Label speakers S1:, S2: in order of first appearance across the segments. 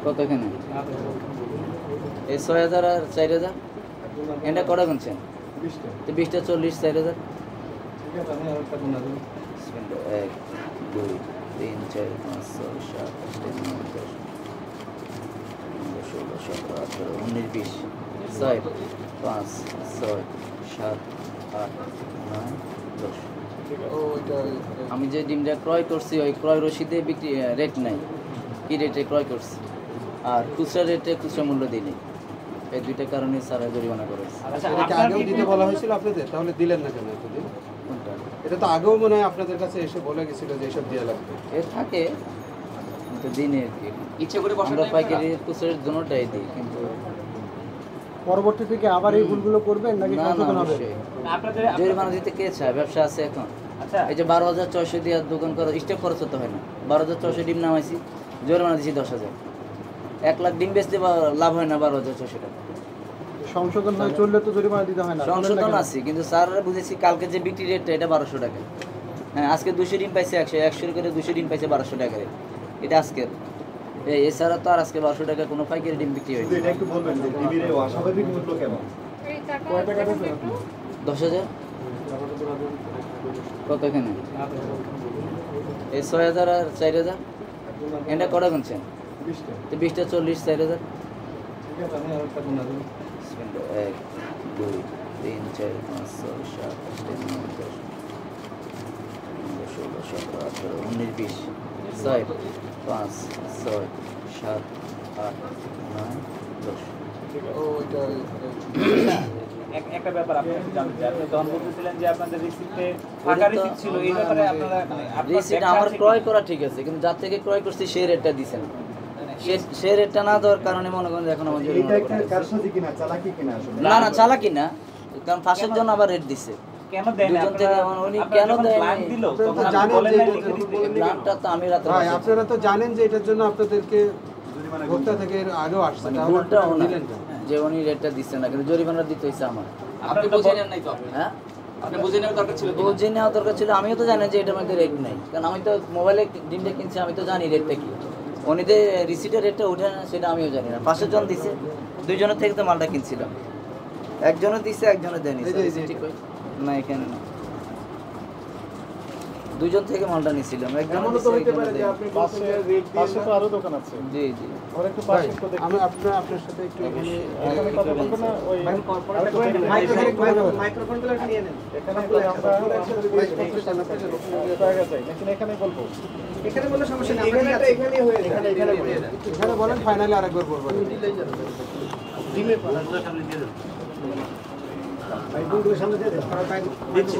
S1: কত এখানে? এই ৬,০০০ আর ৪,০০০ এটা কটা গুনছেন? 20টা 40 4,০০০। 1 2 3 4 5 6 7 8 9 10 16 17 18 19 20 6 5 6 7 8 9 10। আমি যে ডিমটা ক্রয় করছি ওই ক্রয় রসিদে বিক্রি রেট নাই, কি রেটে ক্রয় করছি, আর খুচরা রেটে খুচরা মূল্য দিইনি। এই দুইটা কারণে স্যার জরিমানা করেছে।
S2: এটা আগেও দিতে বলা হয়েছিল আপনাদের, তাহলে দিলেন না কেন এতদিন?
S1: কোনটা?
S2: এটা তো আগেও মনে হয় আপনাদের কাছে এসে বলে গেছিল যে এসব দেওয়া লাগবে।
S1: এ থাকে কিন্তু দিনে আর কি ইচ্ছে করে আমরা পাইকারি খুচরার জন্যটাই দিই, কিন্তু
S3: পরবর্তী থেকে আবার এই ভুলগুলো করবেন নাকি
S1: না
S3: সংশোধন হবে?
S1: জরিমানা দিতে কে চায়? ব্যবসা আছে এখন। এই যে 12,600 দিয়ে দোকান করো, স্টেপ খরচ তো হয় না। 12,600 ডিম নামাইছি, জরিমানা দিচ্ছি 10,000। 1 লাখ ডিম বেচতে লাভ হয় না 12,600 টাকা।
S3: সংশোধন হয়ে চললে তো জরিমানা দিতে হয় না।
S1: সংশোধন আছে, কিন্তু স্যাররা বুঝেছি কালকে যে বিক্রি রেটটা এটা 1200 টাকা। হ্যাঁ, আজকে 200 ডিম পাইছে 100 করে 200 ডিম পাইছে 1200 টাকা রেট। এটা আজকের। এছাড়া তো আর আজকে 1200 টাকা কোনো পাইকারি ডিম বিক্রি হয় না।
S4: এটা একটু বলবেন যে ডিমের এই অস্বাভাবিক মূল্য কেন?
S3: কয় টাকা দিচ্ছেন আপনি?
S1: 10,000। কত এখানে? এই 6,000 আর 4,000 এটা কটা গুনছেন? 20টা 40 4,000। 1 2 3 4 5 6 7 8 9 10 16 17 18 19 20 6 5 6 7 8 9 10।
S5: একটা ব্যাপার আপনি জানতে চাই, আপনি তখন বলতেছিলেন যে আপনাদের রিসিপ্টে ফাঁকা রিসিপ্ট ছিল, এই ব্যাপারে আপনারা
S1: রিসিপ্ট আমার ক্রয় করা ঠিক আছে, কিন্তু যার থেকে ক্রয় করছি সেই রেটটা দিছেন, সে রেটটা না দেওয়ার কারণে মনে করেন এখন আমার
S4: এটা একটা কারসাজি কিনা, চালাকি কিনা আসলে?
S1: না চালাকি না, কারণ ফাঁসের জন্য আবার রেট দিছে।
S5: কেন দেন না?
S1: দুজন থেকে এখন উনি কেন দেয়
S5: প্ল্যান দিল তখন
S2: তো
S5: আপনি
S2: জানেন
S5: বলেন
S2: যে
S5: না
S2: এটা
S5: লিখে দিতে?
S1: প্ল্যানটা তো আমি রাতে
S2: ভাই আপনারা তো জানেন যে এটার জন্য আপনাদেরকে ভোক্তা থেকে এর আগেও আসছে,
S1: মানে
S2: তাহলে
S1: ভুলটাও
S2: আপনারা
S1: না
S2: দিলেন কেন?
S1: যে উনি রেটটা দিচ্ছেন না, কিন্তু জরিমানা দিতে হয়েছে আমার।
S5: আপনি বুঝে নেন নাই তো?
S1: হ্যাঁ,
S5: আপনি বুঝে নেওয়ার দরকার ছিল।
S1: বুঝে নেওয়া দরকার ছিল। আমিও তো জানি যে এটার মধ্যে রেট নেই, কারণ আমি তো মোবাইলে ডিমটা কিনছি, আমি তো জানি রেটটা কি। উনি যে রিসিটের রেটটা উঠে না সেটা আমিও জানি না। 5 জন দিছে, 2 জনের থেকে তো মালটা কিনছিলাম, একজনে দিছে একজনে দেয়নি। ঠিক হয় না, এখানে না, 2 জন থেকে মালটা নিছিলাম, একজনে দিছে একজনে দেয়নি।
S3: পাশে তো আরো দোকান আছে।
S1: জি
S3: আর একটু
S2: ভাই,
S3: পাশে একটু দেখি।
S2: আমি আপনার সাথে একটু এখানে
S3: এখানে কথা বলবো না, ওই
S2: মাইক্রোফোনগুলো নিয়ে নেন।
S3: এখানে তো আমরা জায়গা চাই, নাকি এখানেই বলবো?
S2: এখানে বলে সমস্যা নেই, এখানেই হয়ে যায়। এখানে বলেন, ফাইনালি আরেকবার বলবো। ডিমে মাইক্রোফোনগুলো সামনে দিয়ে দেন। দিচ্ছি।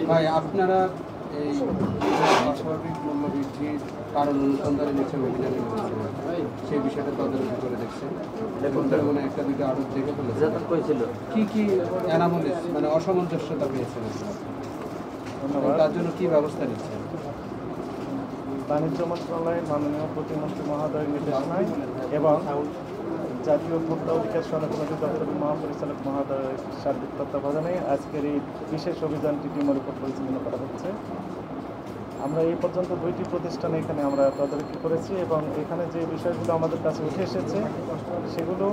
S2: ভাই, আপনারা এই অস্বাভাবিক মূল্য বৃদ্ধির কারণ অনুসন্ধানের যে অভিযানে নেমেছিলেন, সেই বিষয়টা তদারকি করে দেখছেন। দেখুন মনে হয় 1-2টা আরো দেখে ফেলেছেন।
S1: যখন কইছিল
S2: কি অ্যানামলিস মানে অসামঞ্জস্যতা পেয়েছেন আপনারা? তার জন্য কি ব্যবস্থা নিচ্ছেন?
S3: বাণিজ্য মন্ত্রণালয়ের মাননীয় প্রতিমন্ত্রী মহোদয়ের নির্দেশনায় এবং জাতীয় ভোক্তা অধিকার সনদ দপ্তরের মহাপরিচালক মহোদয়ের সার্বিক তত্ত্বাবধানে আজকের এই বিশেষ অভিযানটি টিমের উপর পরিচালনা করা হচ্ছে। আমরা এই পর্যন্ত 2টি প্রতিষ্ঠানে এখানে আমরা তদারকি করেছি, এবং এখানে যে বিষয়গুলো আমাদের কাছে উঠে এসেছে সেগুলো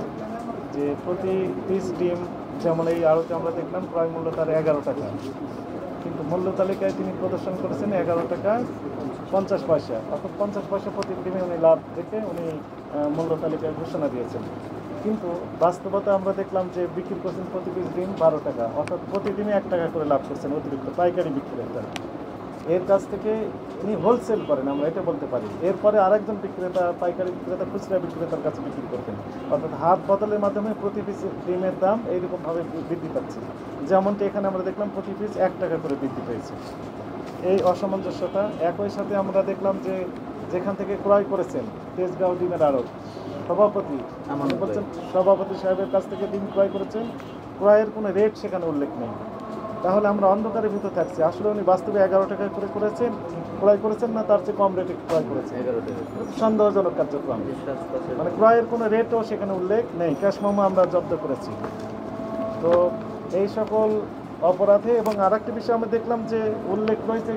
S3: যে প্রতি পিস ডিম, যেমন এই আড়তে আমরা দেখলাম ক্রয় মূল্য তার 11 টাকা, কিন্তু মূল্য তালিকায় তিনি প্রদর্শন করেছেন 11 টাকা 50 পয়সা, অর্থাৎ 50 পয়সা প্রতি ডিমে উনি লাভ দেখে উনি মূল্য তালিকায় ঘোষণা দিয়েছেন। কিন্তু বাস্তবতা আমরা দেখলাম যে বিক্রি করছেন প্রতি পিস ডিম 12 টাকা, অর্থাৎ প্রতি ডিমে 1 টাকা করে লাভ করছেন অতিরিক্ত পাইকারি বিক্রেতা। এর কাছ থেকে তিনি হোলসেল করেন, আমরা এটা বলতে পারি। এরপরে আরেকজন বিক্রেতা, পাইকারি বিক্রেতা খুচরা বিক্রেতার কাছে বিক্রি করতেন, অর্থাৎ হাত বদলের মাধ্যমে প্রতি পিস ডিমের দাম এইরকমভাবে বৃদ্ধি পাচ্ছে। যেমনটি এখানে আমরা দেখলাম প্রতি পিস 1 টাকা করে বৃদ্ধি পেয়েছে। এই অসামঞ্জস্যতা। একই সাথে আমরা দেখলাম যে যেখান থেকে ক্রয় করেছেন তেজগাঁও ডিমের আড়ত সভাপতি বলছেন, সভাপতি সাহেবের কাছ থেকে ডিম ক্রয় করেছেন, ক্রয়ের কোনো রেট সেখানে উল্লেখ নেই। তাহলে আমরা অন্ধকারের ভিতর থাকছি। আসলে উনি বাস্তবে 11 টাকা করে করেছেন, ক্রয় করেছেন না তার চেয়ে কম রেটে ক্রয় করেছেন।
S1: 11 টাকা।
S3: সন্দেহজনক কার্যক্রম,
S1: বিশ্বাসঘাতক।
S3: মানে ক্রয়ের কোনো রেটও সেখানে উল্লেখ নেই, ক্যাশ মেমো আমরা জব্দ করেছি। তো এই সকল অপরাধে এবং আরেকটি বিষয় আমরা দেখলাম যে উল্লেখ রয়েছে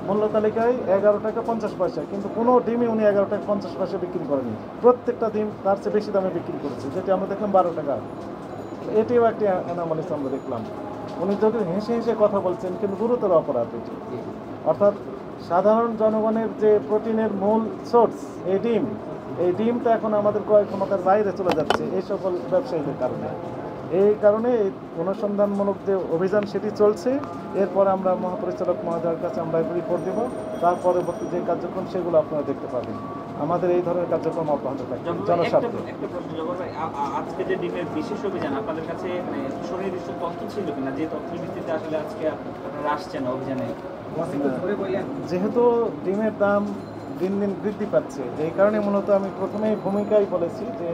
S3: মূল্য তালিকায় 11 টাকা 50 পয়সা, কিন্তু কোনো ডিমই উনি 11 টাকা 50 পয়সা বিক্রি করেনি, প্রত্যেকটা ডিম তার চেয়ে বেশি দামে বিক্রি করেছে, যেটি আমরা দেখলাম 12 টাকা। এটিও একটি অ্যানোমালিস আমরা দেখলাম। উনি যদি হেসে হেসে কথা বলছেন, কিন্তু গুরুতর অপরাধ এটি। অর্থাৎ সাধারণ জনগণের যে প্রোটিনের মূল সোর্স এই ডিমটা এখন আমাদের ক্রয় ক্ষমতার বাইরে চলে যাচ্ছে এই সকল ব্যবসায়ীদের কারণে। এই কারণে এই অনুসন্ধানমূলক যে অভিযান সেটি চলছে। এরপর আমরা মহাপরিচালক মহোদয়ের কাছে আমরা রিপোর্ট দেব, তার পরবর্তী যে কার্যক্রম সেগুলো আপনারা দেখতে পাবেন। আমাদের এই ধরনের কার্যক্রম অব্যাহত থাকবে জনস্বার্থে।
S5: একটা প্রশ্ন, জগর ভাই, আজকে যে ডিমের বিশেষ অভিযান আপনাদের কাছে মানে সুনির্দিষ্ট তথ্য ছিল কিনা, যে তথ্যের ভিত্তিতে আসলে আজকে আপনারা আসছেন অভিযানে?
S3: যেহেতু ডিমের দাম দিন দিন বৃদ্ধি পাচ্ছে, এই কারণে মূলত আমি প্রথমেই ভূমিকায় বলেছি যে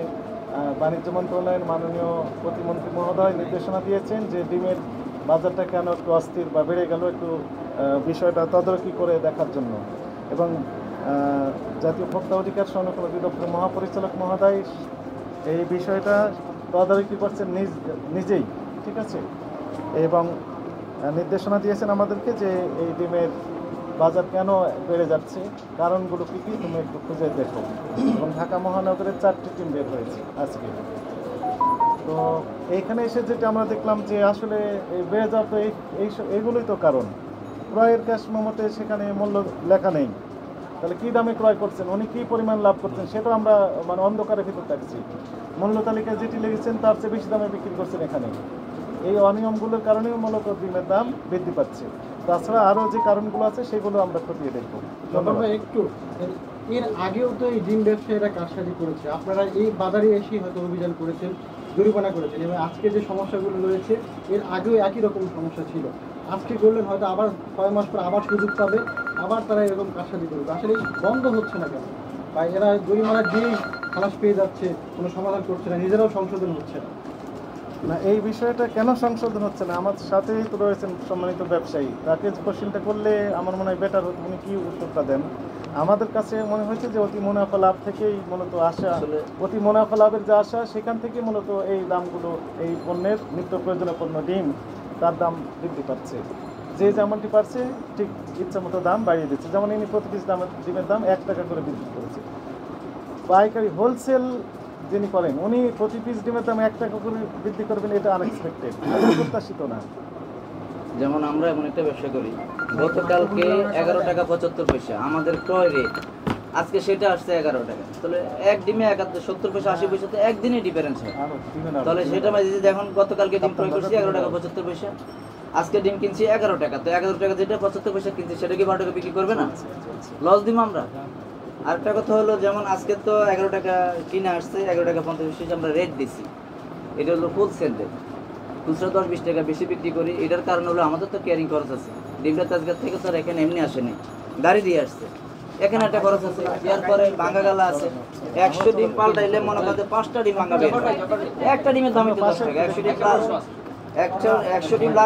S3: বাণিজ্য মন্ত্রণালয়ের মাননীয় প্রতিমন্ত্রী মহোদয় নির্দেশনা দিয়েছেন যে ডিমের বাজারটা কেন একটু অস্থির বা বেড়ে গেল, একটু বিষয়টা তদারকি করে দেখার জন্য। এবং জাতীয় ভোক্তা অধিকার সংরক্ষণ অধিদপ্তরের মহাপরিচালক মহোদয় এই বিষয়টা তদারকি করছেন নিজেই, ঠিক আছে, এবং নির্দেশনা দিয়েছেন আমাদেরকে যে এই ডিমের বাজার কেন বেড়ে যাচ্ছে, কারণগুলো কী কী তুমি একটু খুঁজে দেখো। এবং ঢাকা মহানগরের 4টি টিম বের হয়েছে আজকে। তো এইখানে এসে যেটা আমরা দেখলাম যে আসলে এই বেড়ে যাওয়া তো এইগুলোই তো কারণ। ক্রয়ের ক্যাশ মেমোতে সেখানে মূল্য লেখা নেই, তাহলে কী দামে ক্রয় করছেন, উনি কী পরিমাণ লাভ করছেন সেটা আমরা মানে অন্ধকারের ভিতর থাকছি। মূল্য তালিকায় যেটি লিখেছেন তার চেয়ে বেশি দামে বিক্রি করছেন এখানে। এই অনিয়মগুলোর কারণেও মূলত ডিমের দাম বৃদ্ধি পাচ্ছে। তাছাড়া আরও যে কারণগুলো আছে সেগুলো আমরা খতিয়ে দেখব। ধন্যবাদ।
S6: একটু এর আগেও তো এই ডিম ব্যবসায়ীরা কারসাজি করেছে, আপনারা এই বাজারে এসেই হয়তো অভিযান করেছেন, জরিমানা করেছেন, এবং আজকে যে সমস্যাগুলো রয়েছে এর আগেও একই রকম সমস্যা ছিল। আজকে করলেন, হয়তো আবার 6 মাস পর আবার সুযোগ পাবে, আবার তারা এরকম কারসাজি করবে। আসলে এই বন্ধ হচ্ছে না কেন? বা এরা জরিমানা দিয়েই খালাস পেয়ে যাচ্ছে, কোনো সমাধান করছে না, নিজেরাও সংশোধন হচ্ছে না।
S3: না, এই বিষয়টা কেন সংশোধন হচ্ছে না? আমার সাথেই তো রয়েছেন সম্মানিত ব্যবসায়ী, তাকে কোশ্চেনটা করলে আমার মনে হয় বেটার হতো, উনি কী উত্তরটা দেন। আমাদের কাছে মনে হয়েছে যে অতি মুনাফা লাভ থেকেই মূলত আসা, অতি মুনাফা লাভের যে আশা সেখান থেকে মূলত এই দামগুলো, এই পণ্যের নিত্য প্রয়োজনীয় পণ্য ডিম তার দাম বৃদ্ধি পাচ্ছে। যে যেমনটি পারছে ঠিক ইচ্ছা মতো দাম বাড়িয়ে দিচ্ছে। যেমন ইনি প্রতি পিস ডিমের দাম 1 টাকা করে বৃদ্ধি করেছে। পাইকারি হোলসেল যিনি করেন উনি প্রতি পিস ডিমের দাম 1 টাকা করে বৃদ্ধি করবেন, এটা আনএক্সপেক্টেড, প্রত্যাশিত না।
S1: যেমন আমরা এমন একটা ব্যবসা করি, গতকালকে 11 টাকা 75 পয়সা আমাদের ক্রয় রেট, আজকে সেটা আসছে 11 টাকা। তাহলে এক ডিমে 70 পয়সা 80 পয়সা তো একদিনই ডিফারেন্স হয়। তাহলে সেটা মাঝে যখন গতকালকে ডিম ক্রয় করছি 11 টাকা 75 পয়সা, আজকে ডিম কিনছি 11 টাকা, তো 11 টাকা যেটা 75 পয়সা কিনছি সেটা কি 12 টাকা বিক্রি করবে না? লস দিব আমরা। আরেকটা কথা হলো, যেমন আজকে তো 11 টাকা কিনে আসছে, 11 টাকা 50 পয়সা আমরা রেট দিছি, এটা হলো হোলসেল রেট। খুচরা 10-20 টাকা বেশি বিক্রি করি, এটার কারণ হলো আমাদের তো ক্যারিং খরচ আছে। ডিমটা তাজগার থেকে তো এখানে এমনি আসেনি, গাড়ি দিয়ে আসছে, এখানে একটা খরচ আছে, এরপরে ভাঙা গালা আছে। 100 ডিম পাল্টাইলে মনে করতে 5টা ডিম ভাঙা বের হয়, একটা ডিমের দাম 10 টাকা, 100 ডিম লাভ